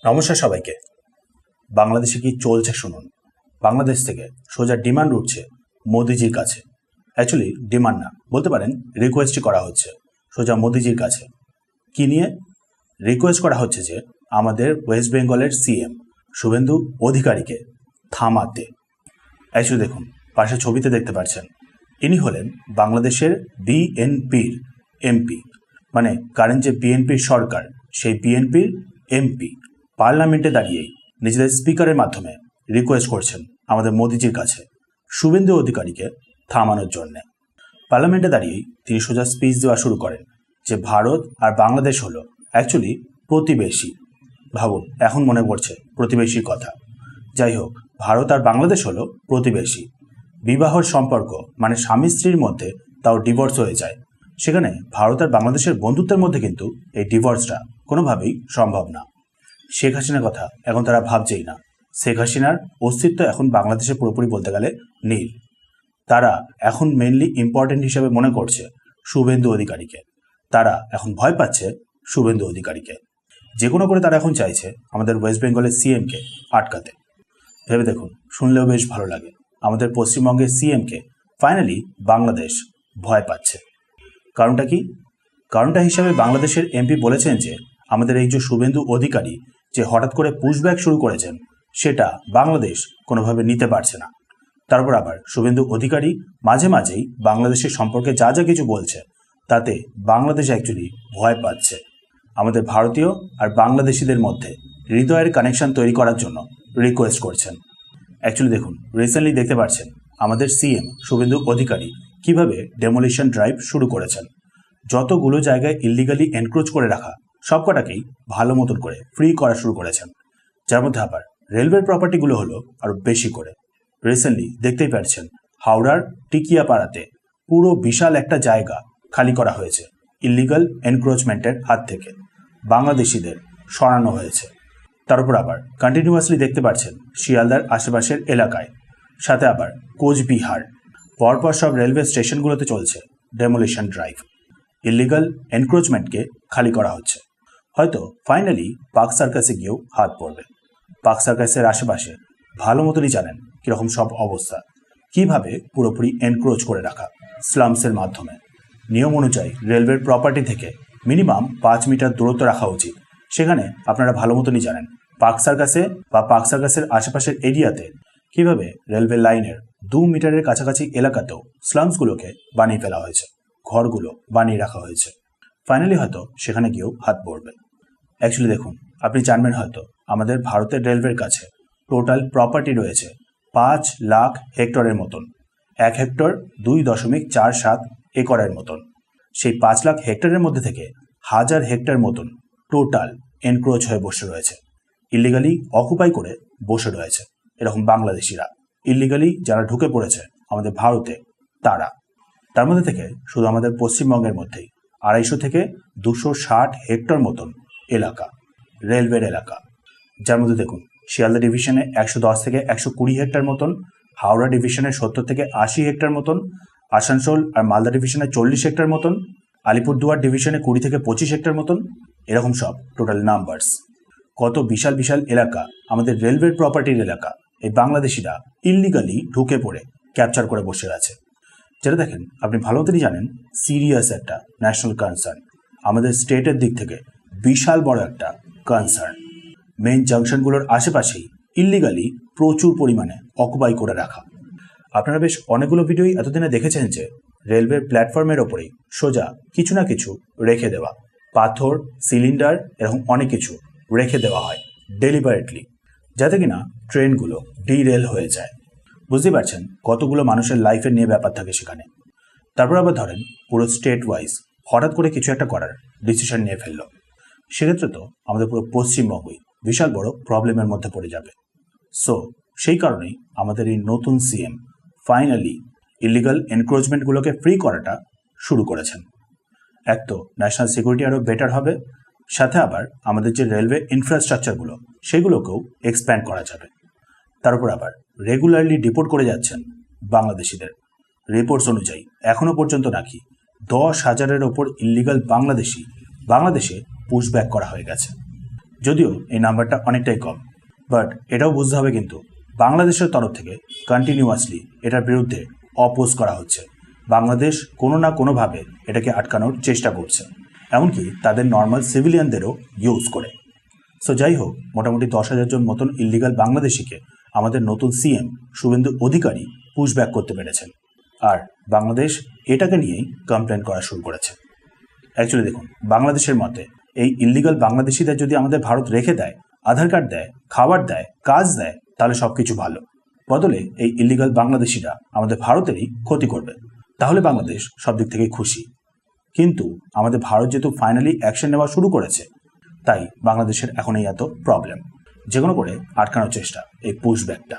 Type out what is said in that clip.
নমস্কার সবাইকে। বাংলাদেশে কি চলছে শুনুন। বাংলাদেশ থেকে সোজা ডিমান্ড উঠছে মোদিজির কাছে। অ্যাকচুয়ালি ডিমান্ড না, বলতে পারেন রিকোয়েস্টই করা হচ্ছে সোজা মোদিজির কাছে। কি নিয়ে রিকোয়েস্ট করা হচ্ছে? যে আমাদের ওয়েস্ট বেঙ্গলের সিএম শুভেন্দু অধিকারীকে থামাতে। অ্যাকচুয়ালি দেখুন, পাশে ছবিতে দেখতে পাচ্ছেন, ইনি হলেন বাংলাদেশের বিএনপির এমপি, মানে কারেন্ট যে বিএনপির সরকার সেই বিএনপির এমপি পার্লামেন্টে দাঁড়িয়েই নিজেদের স্পিকারের মাধ্যমে রিকোয়েস্ট করছেন আমাদের মোদিজির কাছে শুভেন্দু অধিকারীকে থামানোর জন্যে। পার্লামেন্টে দাঁড়িয়েই তিনি সোজা স্পিচ দেওয়া শুরু করেন যে ভারত আর বাংলাদেশ হলো অ্যাকচুয়ালি প্রতিবেশী। ভাবুন, এখন মনে পড়ছে প্রতিবেশীর কথা। যাই হোক, ভারত আর বাংলাদেশ হলো প্রতিবেশী। বিবাহর সম্পর্ক মানে স্বামী স্ত্রীর মধ্যে তাও ডিভোর্স হয়ে যায়, সেখানে ভারত আর বাংলাদেশের বন্ধুত্বের মধ্যে কিন্তু এই ডিভোর্সটা কোনোভাবেই সম্ভব না। শেখ হাসিনার কথা এখন তারা ভাবছেই না। শেখ হাসিনার অস্তিত্ব এখন বাংলাদেশে পুরোপুরি বলতে গেলে নীল। তারা এখন মেনলি ইম্পর্টেন্ট হিসেবে মনে করছে শুভেন্দু অধিকারীকে। তারা এখন ভয় পাচ্ছে শুভেন্দু অধিকারীকে। যে কোনো করে তারা এখন চাইছে আমাদের ওয়েস্ট বেঙ্গলের সিএমকে আটকাতে। ভেবে দেখুন, শুনলেও বেশ ভালো লাগে। আমাদের পশ্চিমবঙ্গের সিএমকে ফাইনালি বাংলাদেশ ভয় পাচ্ছে। কারণটা কি? কারণটা হিসাবে বাংলাদেশের এমপি বলেছেন যে আমাদের এই যে শুভেন্দু অধিকারী যে হঠাৎ করে পুশব্যাক শুরু করেছেন, সেটা বাংলাদেশ কোনোভাবে নিতে পারছে না। তারপর আবার শুভেন্দু অধিকারী মাঝে মাঝেই বাংলাদেশের সম্পর্কে যা যা কিছু বলছে, তাতে বাংলাদেশ অ্যাকচুয়ালি ভয় পাচ্ছে। আমাদের ভারতীয় আর বাংলাদেশিদের মধ্যে হৃদয়ের কানেকশন তৈরি করার জন্য রিকোয়েস্ট করছেন। অ্যাকচুয়ালি দেখুন, রিসেন্টলি দেখতে পাচ্ছেন আমাদের সিএম শুভেন্দু অধিকারী কিভাবে ডেমোলিশন ড্রাইভ শুরু করেছেন। যতগুলো জায়গায় ইল্লিগালি এনক্রোচ করে রাখা সবকটাকেই ভালো মতন করে ফ্রি করা শুরু করেছেন। যার মধ্যে আবার রেলওয়ের প্রপার্টিগুলো হলো আরও বেশি করে। রিসেন্টলি দেখতেই পাচ্ছেন হাওড়ার টিকিয়াপাড়াতে পুরো বিশাল একটা জায়গা খালি করা হয়েছে ইল্লিগাল এনক্রোচমেন্টের হাত থেকে, বাংলাদেশিদের সরানো হয়েছে। তার উপর আবার কন্টিনিউয়াসলি দেখতে পাচ্ছেন শিয়ালদার আশেপাশের এলাকায়, সাথে আবার কোচবিহার, পরপর সব রেলওয়ে স্টেশনগুলোতে চলছে ডেমোলিশন ড্রাইভ। ইল্লিগাল এনক্রোচমেন্টকে খালি করা হচ্ছে। হয়তো ফাইনালি পার্ক সার্কাসে গিয়েও হাত পড়বে। পার্ক সার্কাসের আশেপাশে ভালো মতনই জানেন কীরকম সব অবস্থা, কিভাবে পুরোপুরি এনক্রোচ করে রাখা স্লামসের মাধ্যমে। নিয়ম অনুযায়ী রেলওয়ের প্রপার্টি থেকে মিনিমাম 5 মিটার দূরত্ব রাখা উচিত। সেখানে আপনারা ভালো মতনই জানেন পার্ক সার্কাসে বা পার্ক সার্কাসের আশেপাশের এরিয়াতে কিভাবে রেলওয়ে লাইনের 2 মিটারের কাছাকাছি এলাকাতেও স্লামসগুলোকে বানিয়ে ফেলা হয়েছে, ঘরগুলো বানিয়ে রাখা হয়েছে। ফাইনালি হয়তো সেখানে গিয়েও হাত পড়বে। অ্যাকচুয়ালি দেখুন, আপনি জানবেন হয়তো আমাদের ভারতের রেলওয়ের কাছে টোটাল প্রপার্টি রয়েছে 5 লাখ হেক্টরের মতন। 1 হেক্টর 2.47 একরের মতন। সেই 5 লাখ হেক্টরের মধ্যে থেকে 1000 হেক্টর মতন টোটাল এনক্রোচ হয়ে বসে রয়েছে, ইল্লিগালি অকুপাই করে বসে রয়েছে এরকম বাংলাদেশিরা। ইল্লিগালি যারা ঢুকে পড়েছে আমাদের ভারতে, তার মধ্যে থেকে শুধু আমাদের পশ্চিমবঙ্গের মধ্যেই 250 থেকে 260 হেক্টর মতন এলাকা রেলওয়ের এলাকা। যার মধ্যে দেখুন শিয়ালদা ডিভিশনে 110 থেকে 120 হেক্টর মতন, হাওড়া ডিভিশনে 70 থেকে 80 হেক্টর মতন, আসানসোল আর মালদা ডিভিশনে 40 হেক্টর মতন, আলিপুরদুয়ার ডিভিশনে 20 থেকে 25 হেক্টর মতন, এরকম সব টোটাল নাম্বারস। কত বিশাল বিশাল এলাকা আমাদের রেলওয়ের প্রপার্টির এলাকা এই বাংলাদেশিরা ইল্লিগালি ঢুকে পড়ে ক্যাপচার করে বসে আছে। যেটা দেখেন আপনি ভালো মতনই জানেন সিরিয়াস একটা ন্যাশনাল কনসার্ন, আমাদের স্টেটের দিক থেকে বিশাল বড় একটা কনসার্ন। মেইন জাংশনগুলোর আশেপাশেই ইল্লিগালি প্রচুর পরিমাণে অকুপাই করে রাখা। আপনারা বেশ অনেকগুলো ভিডিওই এতদিনে দেখেছেন যে রেলওয়ে প্ল্যাটফর্মের ওপরেই সোজা কিছু না কিছু রেখে দেওয়া, পাথর, সিলিন্ডার, এরকম অনেক কিছু রেখে দেওয়া হয় ডেলিবারেটলি, যাতে কিনা ট্রেনগুলো ডিরেল হয়ে যায়। বুঝতে পারছেন কতগুলো মানুষের লাইফের নিয়ে ব্যাপার থাকে সেখানে। তারপর আবার ধরেন পুরো স্টেট ওয়াইজ হঠাৎ করে কিছু একটা করার ডিসিশন নিয়ে ফেললো, সেক্ষেত্রে তো আমাদের পুরো পশ্চিমবঙ্গই বিশাল বড় প্রবলেমের মধ্যে পড়ে যাবে। সো সেই কারণেই আমাদের এই নতুন সিএম ফাইনালি ইলিগাল এনক্রোচমেন্টগুলোকে ফ্রি করাটা শুরু করেছেন। এক তো ন্যাশনাল সিকিউরিটি আরও বেটার হবে, সাথে আবার আমাদের যে রেলওয়ে ইনফ্রাস্ট্রাকচারগুলো সেগুলোকেও এক্সপ্যান্ড করা যাবে। তার উপর আবার রেগুলারলি ডিপোর্ট করে যাচ্ছেন বাংলাদেশিদের। রিপোর্টস অনুযায়ী এখনও পর্যন্ত নাকি 10,000-এর ওপর ইল্লিগাল বাংলাদেশে পুশব্যাক করা হয়ে গেছে। যদিও এই নাম্বারটা অনেকটাই কম, বাট এটাও বুঝতে হবে কিন্তু বাংলাদেশের তরফ থেকে কন্টিনিউয়াসলি এটার বিরুদ্ধে অপোজ করা হচ্ছে। বাংলাদেশ কোনো না কোনোভাবে এটাকে আটকানোর চেষ্টা করছে, এমনকি তাদের নর্মাল সিভিলিয়ানদেরও ইউজ করে। সো যাই হোক, মোটামুটি 10,000 জন মতন ইল্লিগাল বাংলাদেশিকে আমাদের নতুন সিএম শুভেন্দু অধিকারী পুশব্যাক করতে পেরেছেন, আর বাংলাদেশ এটাকে নিয়েই কমপ্লেন করা শুরু করেছে। অ্যাকচুয়ালি দেখুন, বাংলাদেশের মতে এই ইল্লিগাল বাংলাদেশিদের যদি আমাদের ভারত রেখে দেয়, আধার কার্ড দেয়, খাবার দেয়, কাজ দেয়, তাহলে সব কিছু ভালো। বদলে এই ইল্লিগাল বাংলাদেশিরা আমাদের ভারতেরই ক্ষতি করবে, তাহলে বাংলাদেশ সব দিক থেকেই খুশি। কিন্তু আমাদের ভারত যেহেতু ফাইনালি অ্যাকশন নেওয়া শুরু করেছে, তাই বাংলাদেশের এখন এই এত প্রবলেম, যে কোনো করে আটকানোর চেষ্টা, এই পুশব্যাকটা।